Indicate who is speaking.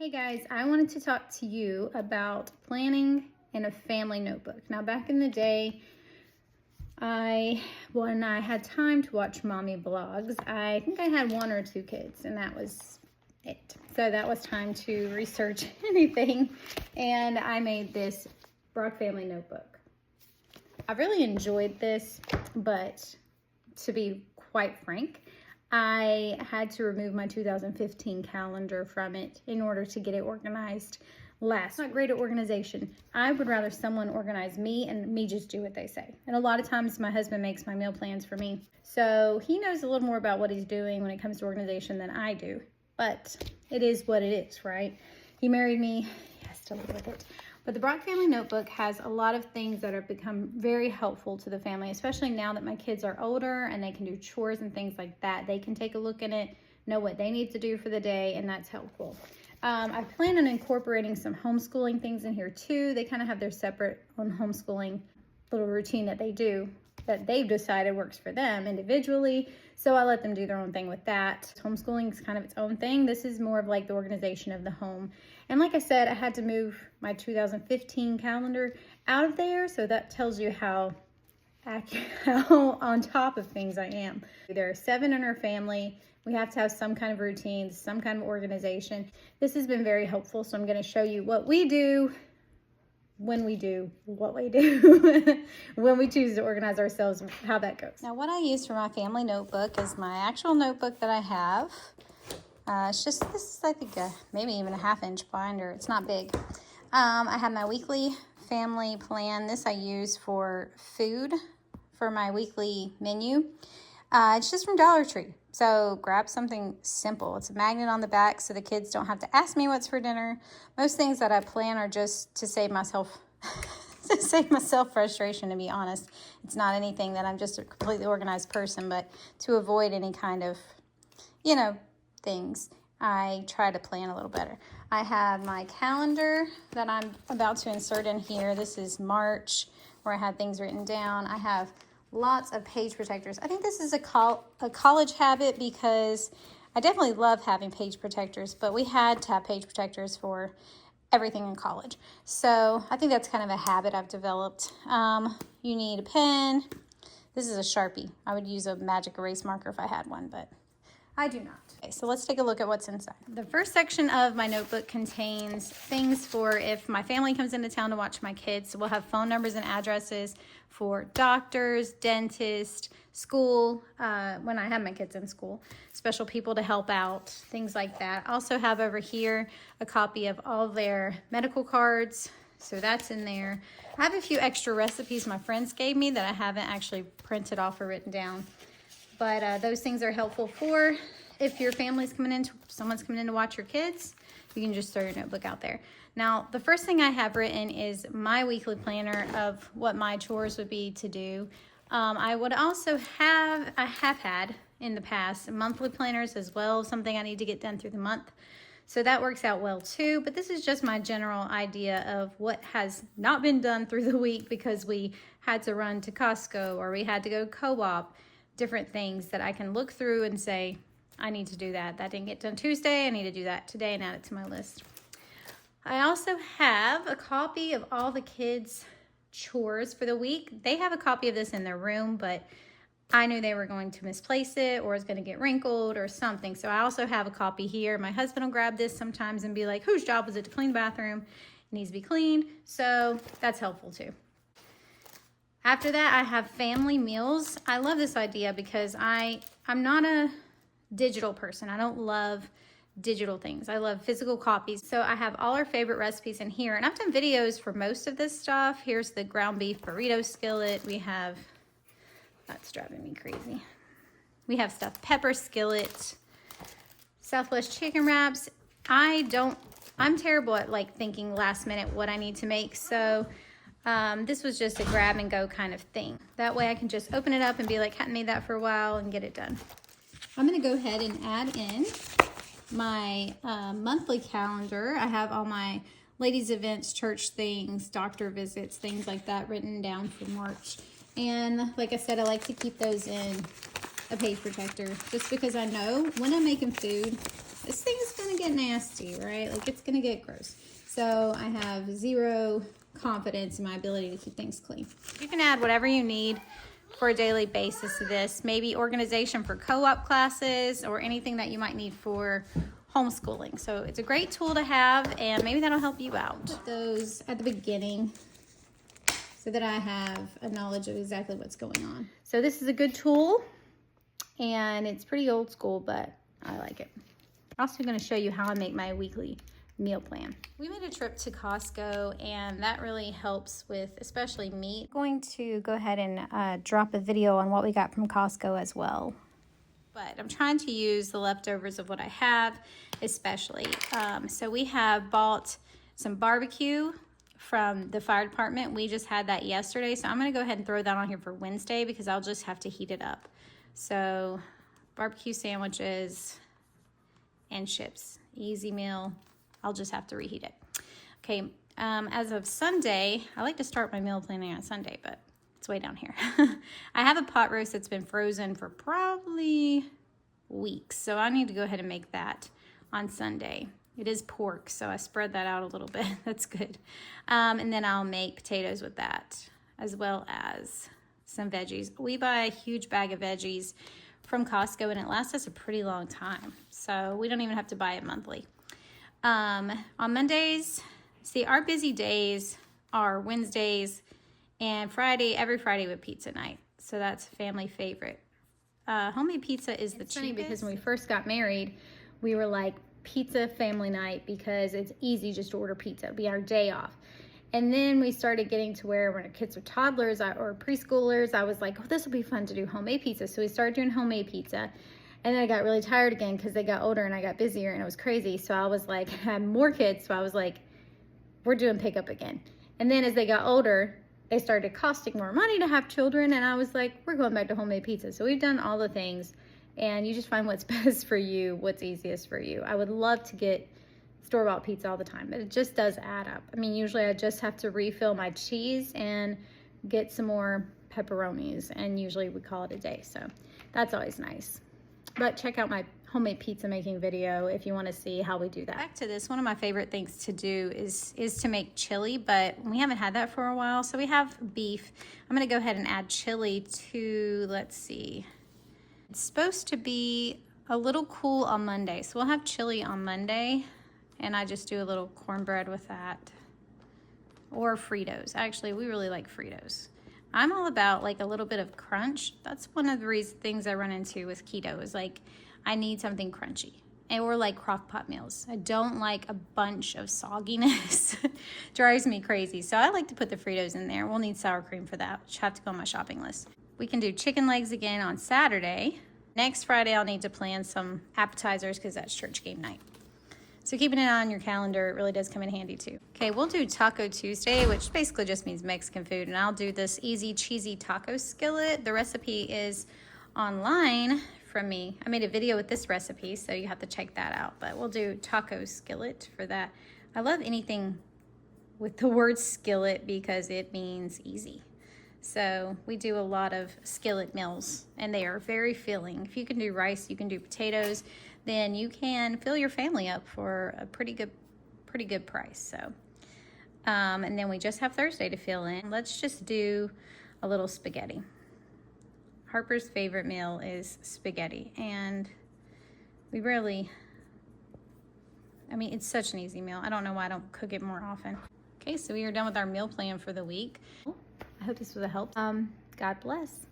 Speaker 1: Hey guys, I wanted to talk to you about planning in a family notebook. Now, back in the day, when I had time to watch mommy vlogs, I think I had 1 or 2 kids, and that was it. So that was time to research anything, and I made this Brock Family Notebook. I really enjoyed this, but to be quite frank, I had to remove my 2015 calendar from it in order to get it organized last. I'm not great at organization. I would rather someone organize me and me just do what they say. And a lot of times my husband makes my meal plans for me. So he knows a little more about what he's doing when it comes to organization than I do. But it is what it is, right? He married me. He has to live with it. But the Brock Family Notebook has a lot of things that have become very helpful to the family, especially now that my kids are older and they can do chores and things like that. They can take a look in it, know what they need to do for the day, and that's helpful. I plan on incorporating some homeschooling things in here too. They kind of have their separate own homeschooling little routine that they do that they've decided works for them individually. So I let them do their own thing with that. Homeschooling is kind of its own thing. This is more of like the organization of the home. And like I said, I had to move my 2015 calendar out of there. So that tells you how on top of things I am. There are 7 in our family. We have to have some kind of routine, some kind of organization. This has been very helpful. So I'm going to show you what we do when we do what we do, when we choose to organize ourselves, how that goes. Now, what I use for my family notebook is my actual notebook that I have. This is, I think, maybe even a 1/2-inch binder. It's not big. I have my weekly family plan. This I use for food for my weekly menu. It's just from Dollar Tree. So grab something simple. It's a magnet on the back so the kids don't have to ask me what's for dinner. Most things that I plan are just to save myself frustration, to be honest. It's not anything that I'm just a completely organized person, but to avoid any kind of, things, I try to plan a little better. I have my calendar that I'm about to insert in here. This is March, where I had things written down. I have lots of page protectors. I think this is a college habit because I definitely love having page protectors, but we had to have page protectors for everything in college. So I think that's kind of a habit I've developed. You need a pen. This is a Sharpie. I would use a magic erase marker if I had one, but I do not. Okay, so let's take a look at what's inside. The first section of my notebook contains things for if my family comes into town to watch my kids. So we'll have phone numbers and addresses for doctors, dentists, school, when I have my kids in school, special people to help out, things like that. I also have over here a copy of all their medical cards. So that's in there. I have a few extra recipes my friends gave me that I haven't actually printed off or written down. But those things are helpful for if your family's coming in, someone's coming in to watch your kids, you can just throw your notebook out there. Now, the first thing I have written is my weekly planner of what my chores would be to do. I have had in the past monthly planners as well, something I need to get done through the month. So that works out well too, but this is just my general idea of what has not been done through the week because we had to run to Costco or we had to go co-op. Different things that I can look through and say, I need to do that. That didn't get done Tuesday. I need to do that today and add it to my list. I also have a copy of all the kids' chores for the week. They have a copy of this in their room, but I knew they were going to misplace it or it's going to get wrinkled or something. So I also have a copy here. My husband will grab this sometimes and be like, whose job was it to clean the bathroom? It needs to be cleaned. So that's helpful too. After that, I have family meals. I love this idea because I'm not a digital person. I don't love digital things. I love physical copies. So I have all our favorite recipes in here. And I've done videos for most of this stuff. Here's the ground beef burrito skillet. We have, that's driving me crazy. We have stuffed pepper skillet, Southwest chicken wraps. I'm terrible at thinking last minute what I need to make. So this was just a grab and go kind of thing. That way I can just open it up and be like, hadn't made that for a while and get it done. I'm gonna go ahead and add in my monthly calendar. I have all my ladies events, church things, doctor visits, things like that written down for March. And like I said, I like to keep those in a page protector just because I know when I'm making food this thing's gonna get nasty, right? Like it's gonna get gross. So I have zero confidence in my ability to keep things clean. You can add whatever you need for a daily basis to this. Maybe organization for co-op classes or anything that you might need for homeschooling. So it's a great tool to have, and maybe that'll help you out. Put those at the beginning so that I have a knowledge of exactly what's going on. So this is a good tool, and it's pretty old school, but I like it. I'm also going to show you how I make my weekly meal plan. We made a trip to Costco, and that really helps with especially meat. I'm going to go ahead and drop a video on what we got from Costco as well. But I'm trying to use the leftovers of what I have, especially. So we have bought some barbecue from the fire department. We just had that yesterday, so I'm gonna go ahead and throw that on here for Wednesday because I'll just have to heat it up. So barbecue sandwiches and chips, easy meal. I'll just have to reheat it. Okay, as of Sunday, I like to start my meal planning on Sunday, but it's way down here. I have a pot roast that's been frozen for probably weeks, so I need to go ahead and make that on Sunday. It is pork, so I spread that out a little bit. That's good. And then I'll make potatoes with that, as well as some veggies. We buy a huge bag of veggies from Costco, and it lasts us a pretty long time, so we don't even have to buy it monthly. On Mondays, see, our busy days are Wednesdays and Friday, every Friday with pizza night. So that's family favorite. Homemade pizza is the cheapest. Funny because when we first got married, we were like pizza family night because it's easy just to order pizza. It'll be our day off. And then we started getting to where when our kids were toddlers or preschoolers, I was like, oh, this will be fun to do homemade pizza. So we started doing homemade pizza. And then I got really tired again because they got older and I got busier and it was crazy. So I was like, I had more kids. So I was like, we're doing pickup again. And then as they got older, they started costing more money to have children. And I was like, we're going back to homemade pizza. So we've done all the things, and you just find what's best for you, what's easiest for you. I would love to get store-bought pizza all the time, but it just does add up. I mean, usually I just have to refill my cheese and get some more pepperonis, and usually we call it a day. So that's always nice. But check out my homemade pizza making video if you want to see how we do that. Back to this, one of my favorite things to do is to make chili, but we haven't had that for a while. So we have beef. I'm going to go ahead and add chili to, let's see. It's supposed to be a little cool on Monday. So we'll have chili on Monday, and I just do a little cornbread with that. Or Fritos. Actually, we really like Fritos. I'm all about like a little bit of crunch. That's one of the things I run into with keto is like I need something crunchy, or like crock pot meals. I don't like a bunch of sogginess. Drives me crazy. So I like to put the Fritos in there. We'll need sour cream for that, which have to go on my shopping list. We can do chicken legs again on Saturday. Next Friday, I'll need to plan some appetizers because that's church game night. So keeping it on your calendar, it really does come in handy too. Okay, we'll do Taco Tuesday, which basically just means Mexican food, and I'll do this easy cheesy taco skillet. The recipe is online from me. I made a video with this recipe, so you have to check that out, but we'll do taco skillet for that. I love anything with the word skillet because it means easy. So we do a lot of skillet meals, and they are very filling. If you can do rice, you can do potatoes, then you can fill your family up for a pretty good price. So, and then we just have Thursday to fill in. Let's just do a little spaghetti. Harper's favorite meal is spaghetti, and we rarely, I mean, it's such an easy meal. I don't know why I don't cook it more often. Okay, so we are done with our meal plan for the week. I hope this was a help. God bless.